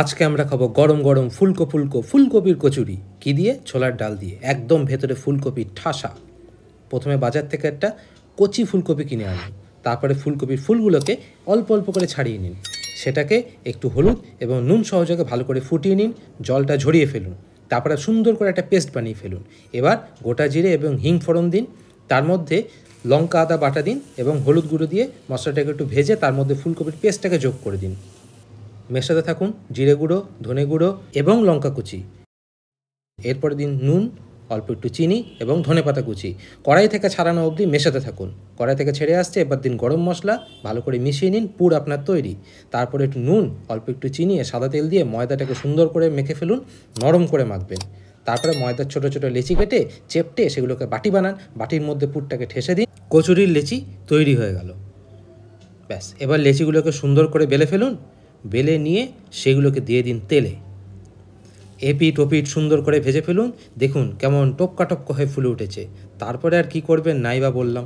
আজকে আমরা খাবো গরম গরম ফুলকো ফুলকপির কচুরি। কি দিয়ে? ছোলার ডাল দিয়ে, একদম ভেতরে ফুলকপির ঠাসা। প্রথমে বাজার থেকে একটা কচি ফুলকপি কিনে আনুন। তারপরে ফুলকপির ফুলগুলোকে অল্প অল্প করে ছাড়িয়ে নিন। সেটাকে একটু হলুদ এবং নুন সহযোগে ভালো করে ফুটিয়ে নিন, জলটা ঝরিয়ে ফেলুন। তারপরে সুন্দর করে একটা পেস্ট বানিয়ে ফেলুন। এবার গোটা জিরে এবং হিং ফোড়ন দিন, তার মধ্যে লঙ্কা আদা বাটা দিন এবং হলুদ গুঁড়ো দিয়ে মশলাটাকে একটু ভেজে তার মধ্যে ফুলকপির পেস্টটাকে যোগ করে দিন। মেশাতে থাকুন জিরে গুঁড়ো, ধনে গুঁড়ো এবং লঙ্কা কুচি। এরপরে দিন নুন, অল্প একটু চিনি এবং ধনেপাতা কুচি। কড়াই থেকে ছাড়ানো অবধি মেশাতে থাকুন। কড়াই থেকে ছেড়ে আসছে, এবার দিন গরম মশলা, ভালো করে মিশিয়ে নিন, পুর আপনার তৈরি। তারপরে একটু নুন, অল্প একটু চিনি আর সাদা তেল দিয়ে ময়দাটাকে সুন্দর করে মেখে ফেলুন, নরম করে মাখবেন। তারপরে ময়দার ছোটো ছোটো লেচি কেটে চেপটে সেগুলোকে বাটি বানান, বাটির মধ্যে পুরটাকে ঠেসে দিন, কচুরির লেচি তৈরি হয়ে গেল। ব্যাস, এবার লেচিগুলোকে সুন্দর করে বেলে ফেলুন, বেলে নিয়ে সেগুলোকে দিয়ে দিন তেলে। এপিট ওপিট সুন্দর করে ভেজে ফেলুন, দেখুন কেমন টপকা টপকা হয়ে ফুলে উঠেছে। তারপরে আর কি করবেন নাই বা বললাম।